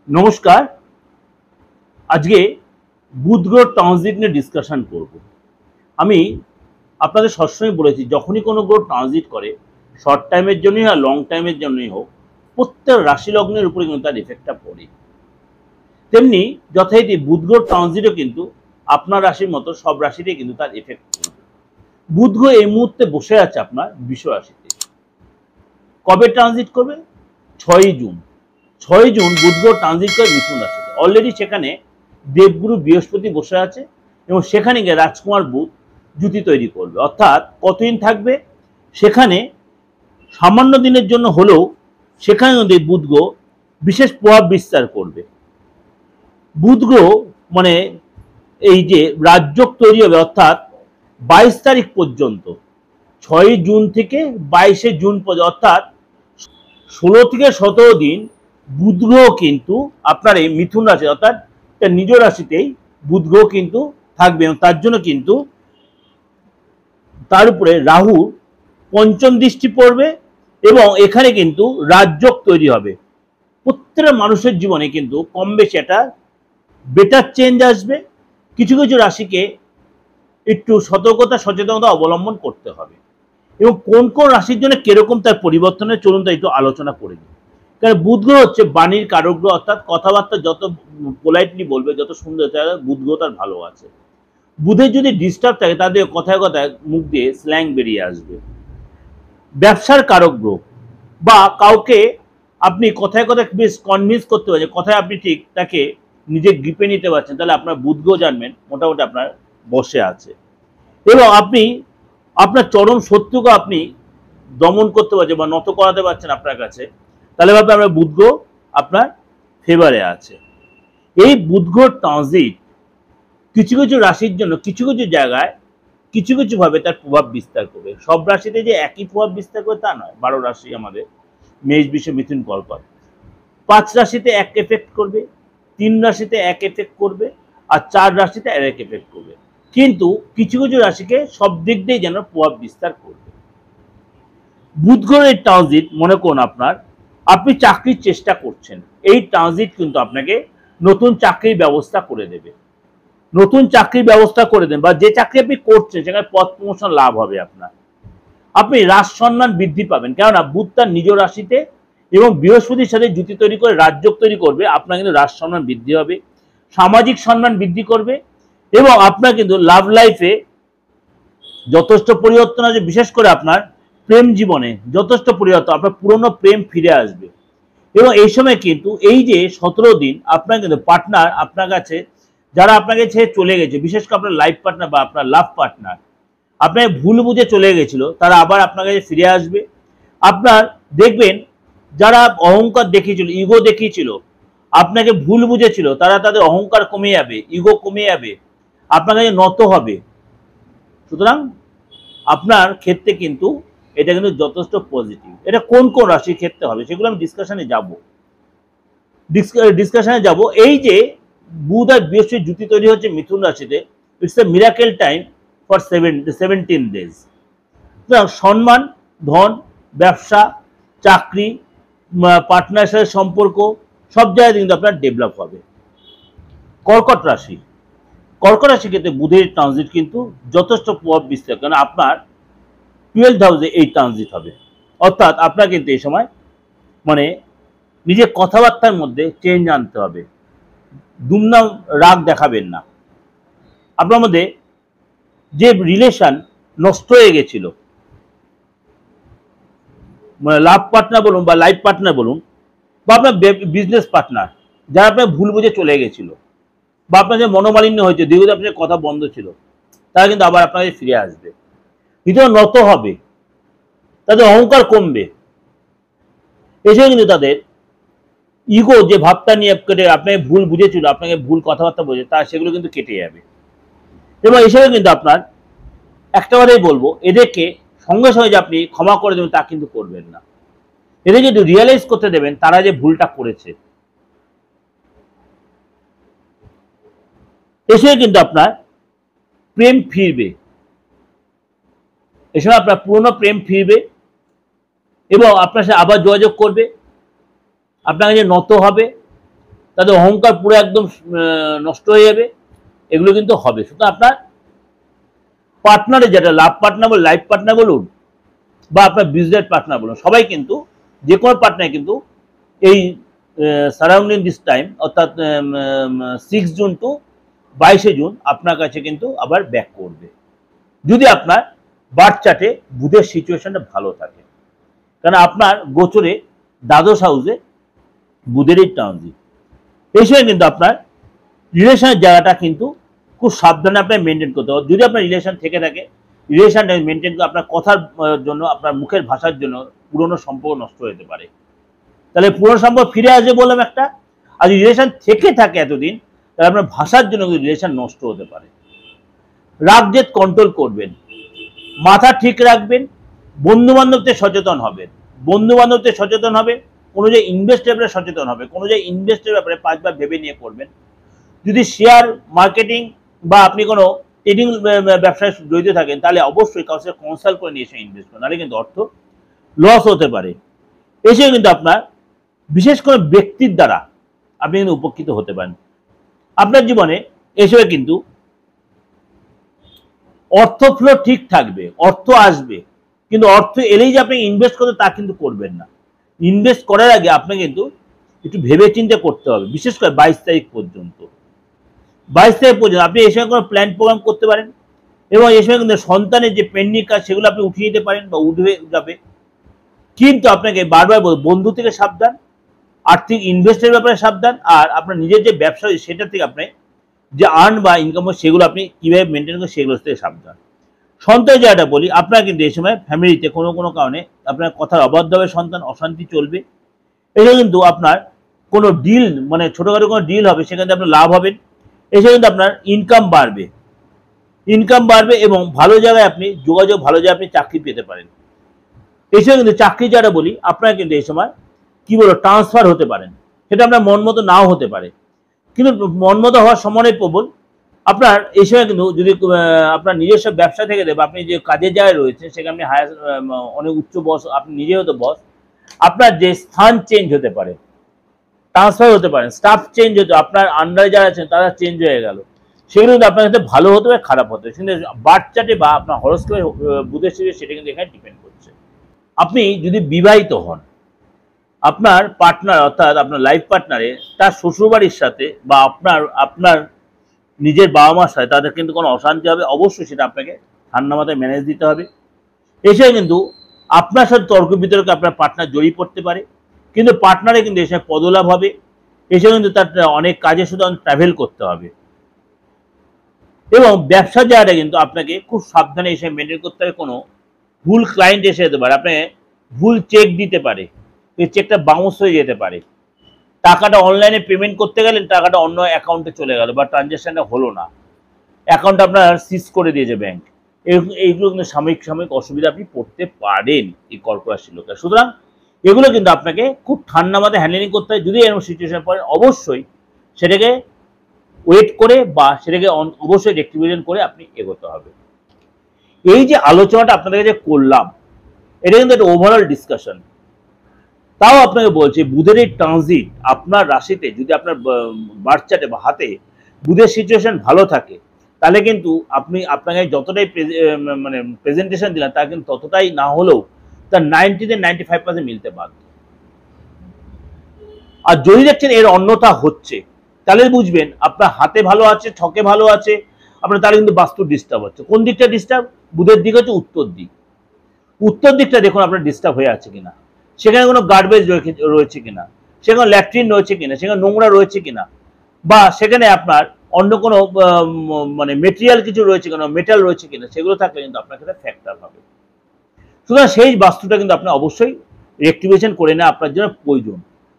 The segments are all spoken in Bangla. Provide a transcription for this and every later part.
নমস্কার। আজকে বুধ গ্রহ ট্রানজিট নিয়ে ডিসকাশন করব। আমি আপনাদের সবসময় বলেছি, যখনই কোনো গ্রহ ট্রানজিট করে, শর্ট টাইমের জন্যই আর লং টাইমের জন্যই হোক, প্রত্যেক রাশি লগ্নের উপরে কিন্তু তার ইফেক্টটা পড়ে। তেমনি যথারীতি বুধ গ্রহ ট্রানজিটও কিন্তু আপনার রাশির মতো সব রাশিতেই কিন্তু তার ইফেক্ট পড়বে। বুধ গ্রহ এই মুহূর্তে বসে আছে আপনার বৃষ রাশিতে। কবে ট্রানজিট করবে? 6ই জুন। 6ই জুন বুধ গ্রহ ট্রানজিট করে মিথুন রাশিতে। অলরেডি সেখানে দেবগুরু বৃহস্পতি বসে আছে এবং সেখানে গিয়ে রাজকুমার বুধ জুতি তৈরি করবে। অর্থাৎ কতদিন থাকবে সেখানে? সামান্য দিনের জন্য হলেও সেখানে যদি বুধ গ্রহ বিশেষ প্রভাব বিস্তার করবে। বুধ গ্রহ মানে এই যে রাজযোগ তৈরি হবে, অর্থাৎ 22 তারিখ পর্যন্ত, 6ই জুন থেকে 22শে জুন পর্যন্ত, অর্থাৎ 16 থেকে 17 দিন বুধ গ্রহ কিন্তু আপনার এই মিথুন রাশি অর্থাৎ নিজ রাশিতেই বুধ গ্রহ কিন্তু থাকবে এবং তার জন্য কিন্তু তার উপরে রাহু পঞ্চম দৃষ্টি পড়বে এবং এখানে কিন্তু রাজযোগ তৈরি হবে। প্রত্যেকটা মানুষের জীবনে কিন্তু কম বেশি একটা বেটার চেঞ্জ আসবে। কিছু কিছু রাশিকে একটু সতর্কতা সচেতনতা অবলম্বন করতে হবে এবং কোন কোন রাশির জন্য কিরকম তার পরিবর্তনের চলুন তা একটু আলোচনা করে নিই। কারণ বুধ গ্রহ হচ্ছে বাণীর কারক গ্রহ, অর্থাৎ কথাবার্তা যত পোলাইটলি বলবে, যত সুন্দর, বুধ গ্রহ তার ভালো আছে। বুধের যদি ডিস্টার্ব থাকে তাদের কথায় কথায় মুখ দিয়ে স্ল্যাং বেরিয়ে আসবে। ব্যবসার কারক গ্রহ, বা কাউকে আপনি কথায় কথায় বেশ কনভিন্স করতে পারছেন, কথায় আপনি ঠিক তাকে নিজে গ্রিপে নিতে পারছেন, তাহলে আপনার বুধ গ্রহ জানবেন মোটামুটি আপনার বসে আছে এবং আপনি আপনার চরম শত্রুকে আপনি দমন করতে পারছেন বা নত করাতে পারছেন আপনার কাছে, তাহলে ভাবে আপনার বুধ গ্রহ আপনার ফেভারে আছে। এই বুধ গ্রহ ট্রানজিট কিছু কিছু রাশির জন্য কিছু কিছু জায়গায় কিছু কিছু ভাবে তার প্রভাব বিস্তার করবে। সব রাশিতে যে একই প্রভাব বিস্তার করবে তা নয়। 12 রাশি আমাদের মেষ, বৃষ, মিথুন, কর্কট। 5 রাশিতে এক এফেক্ট করবে, 3 রাশিতে এক এফেক্ট করবে, আর 4 রাশিতে এক এফেক্ট করবে। কিন্তু কিছু কিছু রাশিকে সব দিক দিয়ে যেন প্রভাব বিস্তার করবে। বুধ গ্রহের ট্রানজিট মনে করুন আপনি চাকরির চেষ্টা করছেন, এই ট্রানজিট কিন্তু আপনাকে নতুন চাকরির ব্যবস্থা করে দেবে। নতুন চাকরির ব্যবস্থা করে দেন, বা যে চাকরি আপনি করছেন সেখানে পদ প্রমোশন লাভ হবে আপনার। আপনি রাজ সম্মান বৃদ্ধি পাবেন, কেননা বুধ তার নিজ রাশিতে এবং বৃহস্পতির সাথে জুতি তৈরি করে রাজযোগ তৈরি করবে। আপনার কিন্তু রাজ সম্মান বৃদ্ধি হবে, সামাজিক সম্মান বৃদ্ধি করবে এবং আপনার কিন্তু লাভ লাইফে যথেষ্ট পরিবর্তন আছে। বিশেষ করে আপনার প্রেম জীবনে যথেষ্ট পরিবর্তন, আপনার পুরনো প্রেম ফিরে আসবে এবং এই সময় কিন্তু এই যে 17 দিন আপনার কিন্তু পার্টনার আপনার কাছে, যারা আপনাকে ছেড়ে চলে গেছে, বিশেষ করে আপনার লাইফ পার্টনার বা আপনার লাভ পার্টনার আপনাকে ভুল বুঝে চলে গেছিল, তারা আবার আপনার কাছে ফিরে আসবে। আপনার দেখবেন যারা অহংকার দেখিয়েছিল, ইগো দেখিয়েছিল, আপনাকে ভুল বুঝেছিল, তারা তাদের অহংকার কমে যাবে, ইগো কমে যাবে, আপনার কাছে নত হবে। সুতরাং আপনার ক্ষেত্রে কিন্তু এটা কিন্তু যথেষ্ট পজিটিভ। এটা কোন কোন রাশির ক্ষেত্রে হবে সেগুলো আমি ডিসকাশনে যাব। এই যে বুধ আর বৃহস্পতি জুতি তৈরি হচ্ছে মিথুন রাশিতে, it's a miracle time for 17 days. সম্মান, ধন, ব্যবসা, চাকরি, পার্টনারের সাথে সম্পর্ক সব জায়গায় কিন্তু আপনার ডেভেলপ হবে। কর্কট রাশি, কর্কট রাশির ক্ষেত্রে বুধের ট্রানজিট কিন্তু যথেষ্ট প্রভাব বিস্তার, কারণ আপনার 12th হাউসে এই ট্রানজিট হবে। অর্থাৎ আপনার কিন্তু এই সময় মানে নিজের কথাবার্তার মধ্যে চেঞ্জ আনতে হবে, দুমদাম রাগ দেখাবেন না। আপনার মধ্যে যে রিলেশন নষ্ট হয়ে গেছিল, মানে লাভ পার্টনার বলুন বা লাইফ পার্টনার বলুন বা আপনার বিজনেস পার্টনার, যারা আপনার ভুল বুঝে চলে গেছিল বা আপনার যে মনোমালিন্য হয়েছে, দীর্ঘদিন আপনার কথা বন্ধ ছিল, তারা কিন্তু আবার আপনার কাছে ফিরে আসবে। হৃদয় নত হবে, তাদের অহংকার কমবে, এসে কিন্তু তাদের ইগো যে ভাবটা নিয়ে কেটে আপনাকে ভুল বুঝেছিল, আপনাকে ভুল কথাবার্তা বলেছে, তা সেগুলো কিন্তু কেটে যাবে। এবং এসবে কিন্তু আপনার একটা কথাই বলবো, এদেরকে সঙ্গে সঙ্গে যে আপনি ক্ষমা করে দেবেন তা কিন্তু করবেন না। এদেরকে একটু রিয়েলাইজ করতে দেবেন তারা যে ভুলটা করেছে। এসে কিন্তু আপনার প্রেম ফিরবে, এ সময় আপনার পুরনো প্রেম ফিরবে এবং আপনার সাথে আবার যোগাযোগ করবে, আপনার কাছে নত হবে তাদের অহংকার পুরো একদম নষ্ট হয়ে যাবে, এগুলো কিন্তু হবে। সুতরাং আপনার পার্টনারে, যেটা লাভ পার্টনার বলুন, লাইফ পার্টনার বলুন, বা আপনার বিজনেস পার্টনার বলুন, সবাই কিন্তু যে কোনো পার্টনার কিন্তু এই সারাউন্ডিং দিস টাইম, অর্থাৎ 6 জুন টু 22 জুন আপনার কাছে কিন্তু আবার ব্যাক করবে, যদি আপনার বার্থ চার্টে বুধের সিচুয়েশনটা ভালো থাকে। কারণ আপনার গোচরে দ্বাদশ হাউসে বুধেরই ট্রানজিট। এই সময় কিন্তু আপনার রিলেশনের জায়গাটা কিন্তু খুব সাবধানে আপনার মেনটেন করতে হবে। যদি আপনার রিলেশন থেকে থাকে, রিলেশনটা মেনটেন করে আপনার কথার জন্য, আপনার মুখের ভাষার জন্য পুরনো সম্পর্ক নষ্ট হতে পারে। তাহলে পুরনো সম্পর্ক ফিরে আসবে বললাম একটা, আর যদি রিলেশন থেকে থাকে এতদিন, তাহলে আপনার ভাষার জন্য কিন্তু রিলেশন নষ্ট হতে পারে। রাগ জেদ কন্ট্রোল করবেন, মাথা ঠিক রাখবেন, বন্ধু বান্ধবদের সচেতন হবেন, বন্ধু বান্ধবদের সচেতন হবেন, কোনো যে ইনভেস্টের ব্যাপারে সচেতন হবে, কোনো যে ইনভেস্টের ব্যাপারে 5 বার ভেবে নিয়ে করবেন। যদি শেয়ার মার্কেটিং বা আপনি কোনো ট্রেডিং ব্যবসায় জড়িত থাকেন, তাহলে অবশ্যই কারোর সাথে কনসাল্ট করে নিয়ে এসে ইনভেস্ট করুন, নাহলে কিন্তু অর্থ লস হতে পারে। এসে কিন্তু আপনার বিশেষ করে ব্যক্তির দ্বারা আপনি কিন্তু উপকৃত হতে পারেন। আপনার জীবনে এসবে কিন্তু অর্থ ফ্লো ঠিক থাকবে, অর্থ আসবে, কিন্তু অর্থ এলেই যে আপনি ইনভেস্ট করতে তা কিন্তু করবেন না। ইনভেস্ট করার আগে আপনাকে কিন্তু একটু ভেবে চিন্তে করতে হবে, বিশেষ করে 22 তারিখ পর্যন্ত। 22 তারিখ পর্যন্ত আপনি এই সময় কোনো প্ল্যান প্রোগ্রাম করতে পারেন, এবং এই সময় কিন্তু সন্তানের যে পেন্ডিং কাজ সেগুলো আপনি উঠিয়ে নিতে পারেন বা উঠবে যাবে। কিন্তু আপনাকে বারবার বলবো, বন্ধু থেকে সাবধান, আর্থিক ইনভেস্টের ব্যাপারে সাবধান, আর আপনার নিজের যে ব্যবসা সেটা থেকে আপনি যে আর্ন বা ইনকাম সেগুলো আপনি কীভাবে মেনটেন করেন সেগুলো থেকে সাবধান। সন্তান যেটা বলি, আপনার কিন্তু এই সময় ফ্যামিলিতে কোনো কোনো কারণে আপনার কথার অবাধ্য হবে, সন্তান অশান্তি চলবে। এটা কিন্তু আপনার কোনো ডিল, মানে ছোটোখাটো কোনো ডিল হবে, সেখান থেকে আপনার লাভ হবেন। এসে কিন্তু আপনার ইনকাম বাড়বে, ইনকাম বাড়বে, এবং ভালো জায়গায় আপনি যোগাযোগ, ভালো জায়গায় আপনি চাকরি পেতে পারেন। এসে কিন্তু চাকরি যারা বলি, আপনার কিন্তু এই সময় কি বলো ট্রান্সফার হতে পারেন, সেটা আপনার মন মতো নাও হতে পারে, কিন্তু মন মতো হওয়ার সময় প্রবল। আপনার এই সময় কিন্তু যদি আপনার নিজস্ব ব্যবসা থেকে দেবে, আপনি যে কাজের জায়গায় রয়েছে সেখানে আপনি হায়ার অনেক উচ্চ বস, আপনি নিজে হতে বস, আপনার যে স্থান চেঞ্জ হতে পারে, ট্রান্সফার হতে পারে, স্টাফ চেঞ্জ হতে, আপনার আন্ডারে যারা আছেন তারা চেঞ্জ হয়ে গেল, সেগুলো কিন্তু আপনার ক্ষেত্রে ভালো হতে পারে, খারাপ হতে পারে, কিন্তু বার্থ চার্টে বা আপনার হরোস্কোপে বুধের সাথে সেটা কিন্তু এখানে ডিপেন্ড করছে। আপনি যদি বিবাহিত হন, আপনার পার্টনার অর্থাৎ আপনার লাইফ পার্টনারে তার শ্বশুরবাড়ির সাথে বা আপনার নিজের বাবা মার সাথে তাদের কিন্তু কোনো অশান্তি হবে, অবশ্যই সেটা আপনাকে ঠান্ডা মাথায় ম্যানেজ দিতে হবে। এছাড়া কিন্তু আপনার সাথে তর্ক বিতর্কে আপনার পার্টনার জড়িয়ে পড়তে পারে, কিন্তু পার্টনারে কিন্তু এসে পদলাভ হবে। এছাড়া কিন্তু তার অনেক কাজে শুধু ট্রাভেল করতে হবে, এবং ব্যবসার জায়গাটা কিন্তু আপনাকে খুব সাবধানে এসে মেনটেন করতে হবে। কোনো ভুল ক্লায়েন্ট এসে যেতে পারে, আপনি ভুল চেক দিতে পারে, এই চেকটা বাউন্স হয়ে যেতে পারে, টাকাটা অনলাইনে পেমেন্ট করতে গেলেন, টাকাটা অন্য অ্যাকাউন্টে চলে গেল বা ট্রানজ্যাকশনটা হলো না, অ্যাকাউন্ট আপনার সিজ করে দিয়েছে ব্যাংক। এইগুলো কিন্তু সাময়িক অসুবিধা আপনি পড়তে পারেন এই কর্কট রাশির লোকেরা। সুতরাং এগুলো কিন্তু আপনাকে খুব ঠান্ডা মাথায় হ্যান্ডেলিং করতে হয়। যদি এরকম সিচুয়েশন পড়েন, অবশ্যই সেটাকে ওয়েট করে বা সেটাকে অবশ্যই রেক্টিফিকেশন করে আপনি এগোতে হবে। এই যে আলোচনাটা আপনাদের কাছে করলাম, এটা কিন্তু একটা ওভারঅল ডিসকাশন। তাও আপনাকে বলছি, বুধের এই ট্রানজিট আপনার রাশিতে যদি আপনার বার্থ চার্টে বা হাতে বুধের সিচুয়েশন ভালো থাকে, তাহলে কিন্তু আপনি আপনাকে যতটাই মানে প্রেজেন্টেশন দিলেন তা কিন্তু ততটাই না হলেও তার 90-95% মিলতে বাধ্য। আর যদি দেখছেন এর অন্যথা হচ্ছে, তাহলে বুঝবেন আপনার হাতে ভালো আছে, ছকে ভালো আছে, আপনার তাহলে কিন্তু বাস্তু ডিস্টার্ব হচ্ছে। কোন দিকটা ডিস্টার্ব? বুধের দিক হচ্ছে উত্তর দিক। উত্তর দিকটা দেখুন আপনার ডিস্টার্ব হয়ে আছে কিনা, সেখানে কোনো গার্বেজ রয়েছে কিনা, সেখানে ল্যাট্রিন রয়েছে কিনা, সেখানে নোংরা রয়েছে কিনা, বা সেখানে আপনার অন্য কোনো মানে মেটেরিয়াল কিছু রয়েছে কিনা, মেটাল রয়েছে কিনা, সেগুলো থাকলে কিন্তু আপনার ক্ষেত্রে ফ্যাক্টর হবে। সুতরাং সেই বাস্তুটা কিন্তু আপনি অবশ্যই রেক্টিফিকেশন করে নেওয়া আপনার জন্য প্রয়োজন।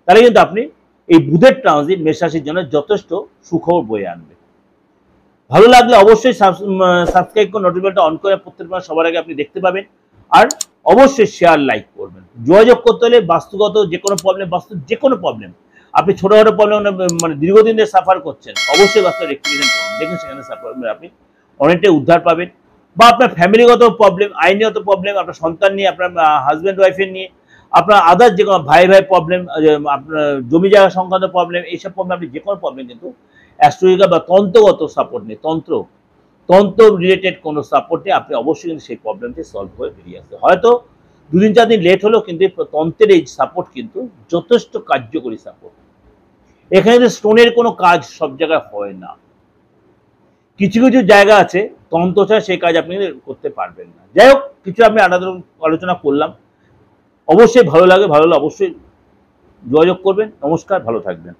তাহলে কিন্তু আপনি এই বুধের ট্রানজিট মেষ রাশির জন্য যথেষ্ট সুখবর বয়ে আনবে। ভালো লাগলে অবশ্যই সাবস্ক্রাইব করে নোটিফিকেশনটা অন করে প্রত্যেক মাস সবার আগে আপনি দেখতে পাবেন। আর অবশ্যই শেয়ার লাইক করবেন। যোগাযোগ করতে হলে বাস্তুগত যে কোনো প্রবলেম, বাস্তু যে কোনো প্রবলেম, আপনি ছোটোখাটো প্রবলেম মানে দীর্ঘদিন ধরে সাফার করছেন, অবশ্যই বাস্তু রেক্টিফিকেশন করুন, দেখুন সেখানে সাফার আপনি অনেকটাই উদ্ধার পাবেন। বা আপনার ফ্যামিলিগত প্রবলেম, আইনগত প্রবলেম, আপনার সন্তান নিয়ে, আপনার হাজব্যান্ড ওয়াইফের নিয়ে, আপনার আদার যে কোনো ভাই ভাই প্রবলেম, আপনার জমি জায়গা সংক্রান্ত প্রবলেম, এইসব প্রবলেম, আপনি যে কোনো প্রবলেম কিন্তু অ্যাস্ট্রোলজিক্যাল বা তন্ত্রগত সাপোর্ট নিয়ে, তন্ত্র রিলেটেড কোনো সাপোর্ট নিয়ে আপনি অবশ্যই কিন্তু সেই প্রবলেমটি সলভ হয়ে বেরিয়ে আসবে। হয়তো 2 দিন 4 দিন লেট হলেও কিন্তু তন্ত্রের এই সাপোর্ট কিন্তু যথেষ্ট কার্যকরী সাপোর্ট। এখানে কিন্তু স্টোনের কোনো কাজ সব জায়গায় হয় না। কিছু কিছু জায়গা আছে তন্ত্র ছাড়া সেই কাজ আপনি করতে পারবেন না। যাই হোক, কিছু আমি আলোচনা করলাম। অবশ্যই ভালো লাগে, ভালো হলে অবশ্যই যোগাযোগ করবেন। নমস্কার, ভালো থাকবেন।